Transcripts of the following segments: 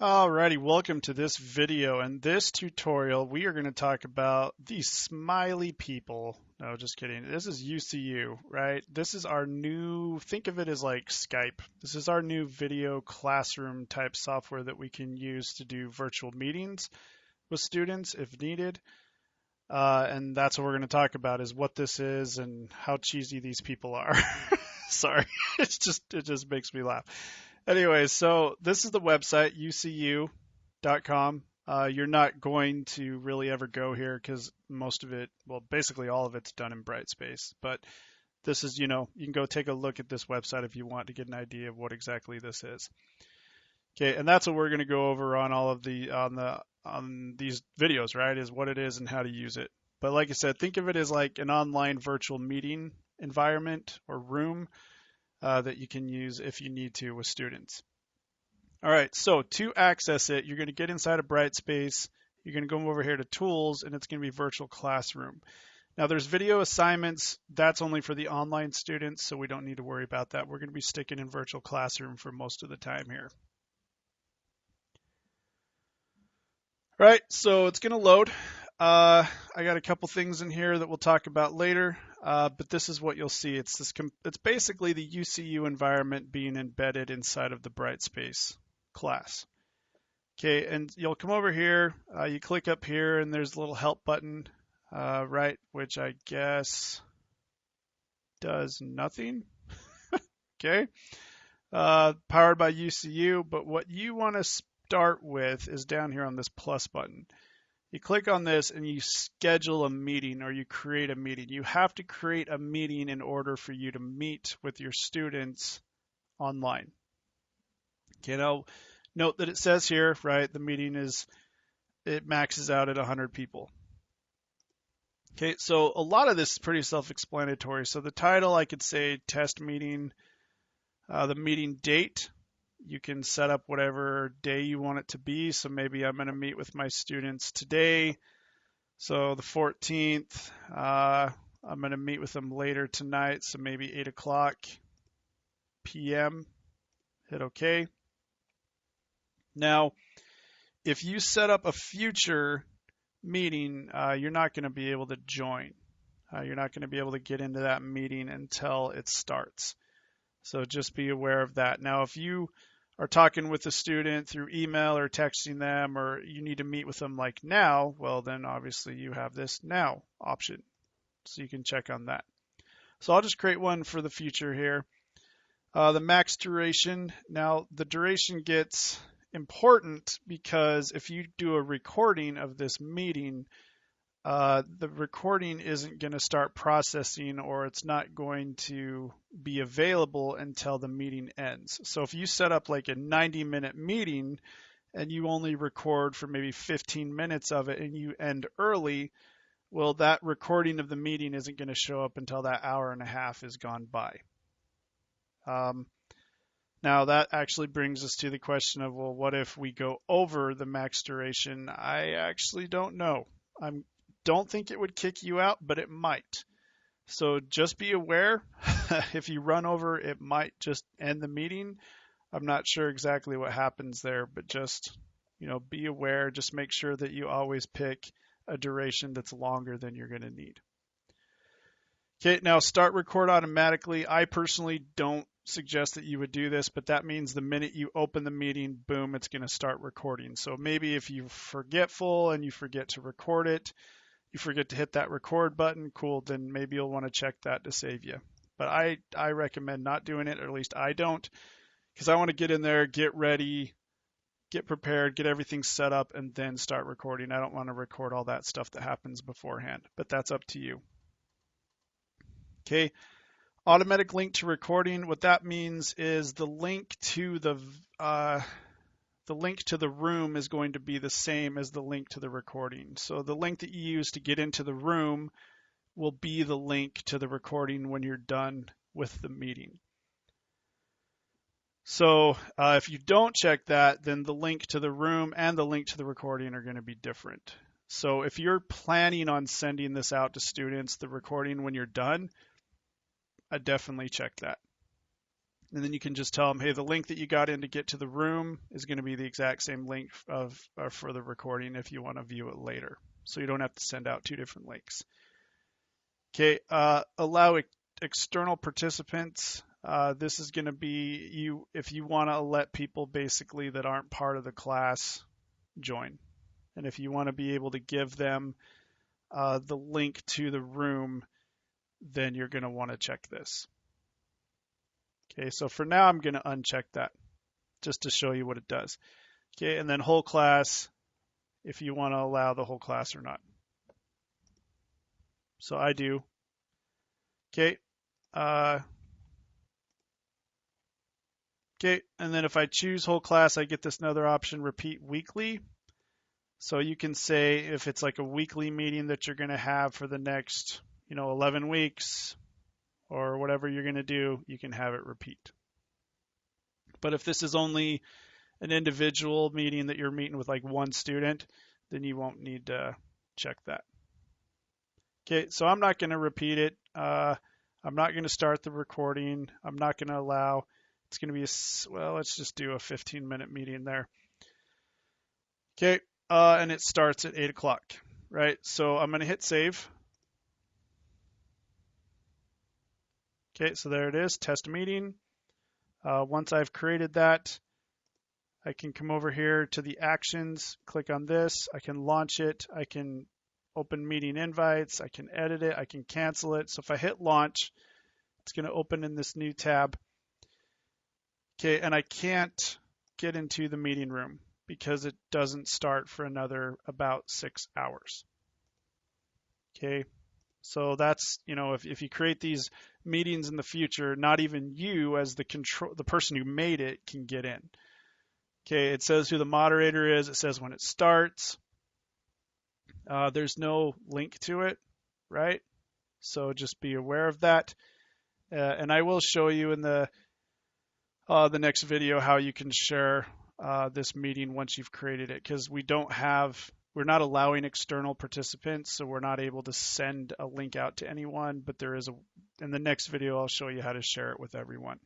Alrighty, welcome to this video. In this tutorial, we are going to talk about these smiley people. No, just kidding. This is UCU, right? This is our new, think of it as like Skype. This is our new video classroom type software that we can use to do virtual meetings with students if needed. And that's what we're going to talk about is what this is and how cheesy these people are. Sorry, it just makes me laugh. Anyway, so this is the website, ucu.com. You're not going to really ever go here because most of it, well, basically all of it's done in Brightspace. But this is, you can go take a look at this website if you want to get an idea of what exactly this is. Okay, and that's what we're going to go over on all of on these videos, right? Is what it is and how to use it. But like I said, think of it as like an online virtual meeting environment or room that you can use if you need to with students. All right, so to access it, you're going to get inside of Brightspace. You're going to go over here to Tools, and it's going to be Virtual Classroom. Now, there's video assignments. That's only for the online students, so we don't need to worry about that. We're going to be sticking in Virtual Classroom for most of the time here. All right, so it's going to load. I got a couple things in here that we'll talk about later, but this is what you'll see. It's basically the UCU environment being embedded inside of the Brightspace class. Okay, and you'll come over here, you click up here, and there's a little help button, right, which I guess does nothing. Okay, powered by UCU, but what you want to start with is down here on this plus button. You click on this and you schedule a meeting or you create a meeting. You have to create a meeting in order for you to meet with your students online. Okay, now note that it says here, right, the meeting it maxes out at 100 people. Okay, so a lot of this is pretty self-explanatory. So the title, I could say test meeting, the meeting date. You can set up whatever day you want it to be. So maybe I'm going to meet with my students today. So the 14th, I'm going to meet with them later tonight. So maybe 8 o'clock p.m. Hit OK. Now, if you set up a future meeting, you're not going to be able to join. You're not going to be able to get into that meeting until it starts. So just be aware of that. Now, if you are talking with a student through email or texting them, or you need to meet with them like now, well, then obviously you have this now option. So you can check on that. So I'll just create one for the future here. The max duration. Now the duration gets important because if you do a recording of this meeting, the recording isn't going to start processing or it's not going to be available until the meeting ends. So if you set up like a 90-minute meeting and you only record for maybe 15 minutes of it and you end early, well, that recording of the meeting isn't going to show up until that hour and a half is gone by. Now that actually brings us to the question of, well, what if we go over the max duration? I actually don't know. Don't think it would kick you out, but it might. So just be aware. If you run over, it might just end the meeting. I'm not sure exactly what happens there, but just, be aware. Just make sure that you always pick a duration that's longer than you're going to need. Okay, now start record automatically. I personally don't suggest that you would do this, but that means the minute you open the meeting, boom, it's going to start recording. So maybe if you're forgetful and you forget to record it, you forget to hit that record button, cool, then maybe you'll want to check that to save you. But I recommend not doing it, or at least I don't, because I want to get in there, get ready, get prepared, get everything set up, and then start recording. I don't want to record all that stuff that happens beforehand, but that's up to you. Okay, automatic link to recording. What that means is the link to the room is going to be the same as the link to the recording. So the link that you use to get into the room will be the link to the recording when you're done with the meeting. So if you don't check that, then the link to the room and the link to the recording are going to be different. So if you're planning on sending this out to students, the recording when you're done, I definitely check that. And then you can just tell them, hey, the link that you got in to get to the room is going to be the exact same link for the recording if you want to view it later. So you don't have to send out two different links. Okay, allow external participants. This is going to be if you want to let people basically that aren't part of the class join. And if you want to be able to give them the link to the room, then you're going to want to check this. Okay, so for now, I'm going to uncheck that just to show you what it does. Okay, and then whole class, if you want to allow the whole class or not. So I do. Okay. Okay, and then if I choose whole class, I get this another option, repeat weekly. So you can say if it's like a weekly meeting that you're going to have for the next, 11 weeks or whatever you're going to do, you can have it repeat. But if this is only an individual meeting that you're meeting with like one student, then you won't need to check that. Okay, so I'm not going to repeat it. I'm not going to start the recording. I'm not going to allow. It's going to be let's just do a 15-minute meeting there. Okay, and it starts at 8 o'clock, right? So I'm going to hit save. Okay, so there it is, test meeting. Once I've created that, I can come over here to the actions, click on this. I can launch it. I can open meeting invites. I can edit it. I can cancel it. So if I hit launch, it's going to open in this new tab. Okay, and I can't get into the meeting room because it doesn't start for another about 6 hours. Okay, so that's, if you create these meetings in the future, not even you as the person who made it can get in. Okay, it says who the moderator is. It says when it starts. There's no link to it, right? So just be aware of that. And I will show you in the next video how you can share this meeting once you've created it, because we're not allowing external participants, so we're not able to send a link out to anyone, but in the next video, I'll show you how to share it with everyone.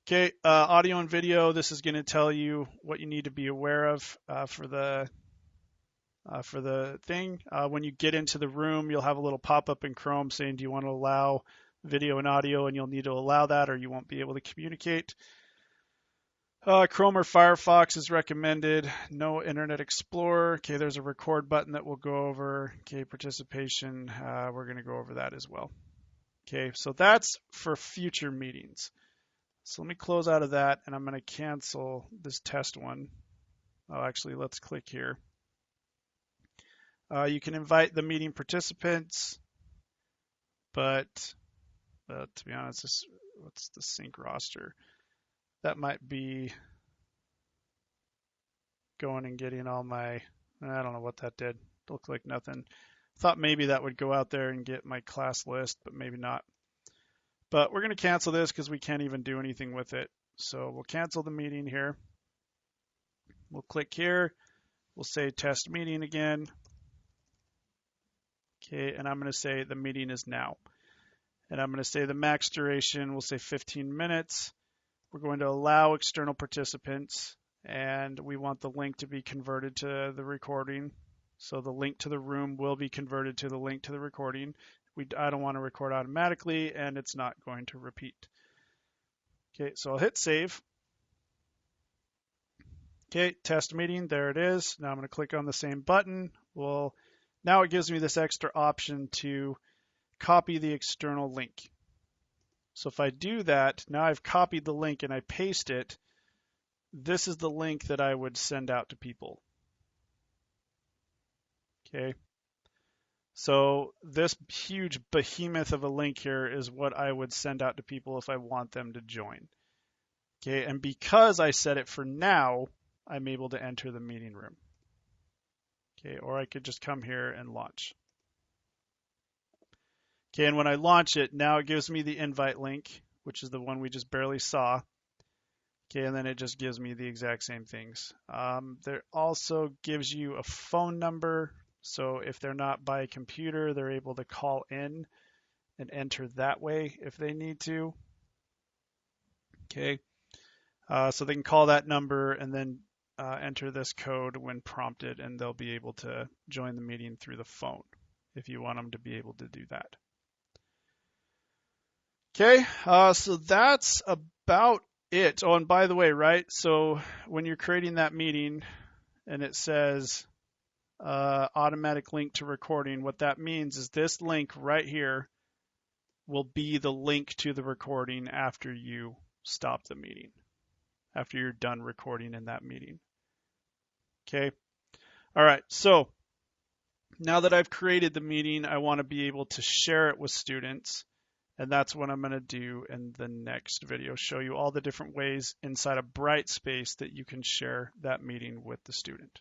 Okay, audio and video, this is going to tell you what you need to be aware of for the thing. When you get into the room, you'll have a little pop-up in Chrome saying, do you want to allow video and audio, and you'll need to allow that or you won't be able to communicate. Chrome or Firefox is recommended. No Internet Explorer. Okay, there's a record button that we'll go over. Okay, participation, we're going to go over that as well. Okay, so that's for future meetings. So let me close out of that, and I'm going to cancel this test one. Oh, actually, let's click here. You can invite the meeting participants, but to be honest, what's the sync roster? That might be going and getting all my, I don't know what that did. Looked like nothing. Thought maybe that would go out there and get my class list, but maybe not. But we're going to cancel this because we can't even do anything with it. So we'll cancel the meeting here. We'll click here. We'll say test meeting again. Okay, and I'm going to say the meeting is now. And I'm going to say the max duration, we'll say 15 minutes. We're going to allow external participants, and we want the link to be converted to the recording. So the link to the room will be converted to the link to the recording. I don't want to record automatically, and it's not going to repeat. Okay, so I'll hit save. Okay, test meeting, there it is. Now I'm going to click on the same button. Well, now it gives me this extra option to copy the external link. So if I do that, now I've copied the link and I paste it. This is the link that I would send out to people. Okay. So this huge behemoth of a link here is what I would send out to people if I want them to join. Okay, and because I set it for now, I'm able to enter the meeting room. Okay, or I could just come here and launch. Okay, and when I launch it, now it gives me the invite link, which is the one we just barely saw. Okay, and then it just gives me the exact same things. There also gives you a phone number. So if they're not by computer, they're able to call in and enter that way if they need to. Okay, so they can call that number and then enter this code when prompted, and they'll be able to join the meeting through the phone if you want them to be able to do that. Okay, so that's about it. Oh, and by the way, right, so when you're creating that meeting and it says automatic link to recording, what that means is this link right here will be the link to the recording after you stop the meeting, after you're done recording in that meeting. Okay, all right, so now that I've created the meeting, I want to be able to share it with students. And that's what I'm going to do in the next video, show you all the different ways inside of Brightspace that you can share that meeting with the student.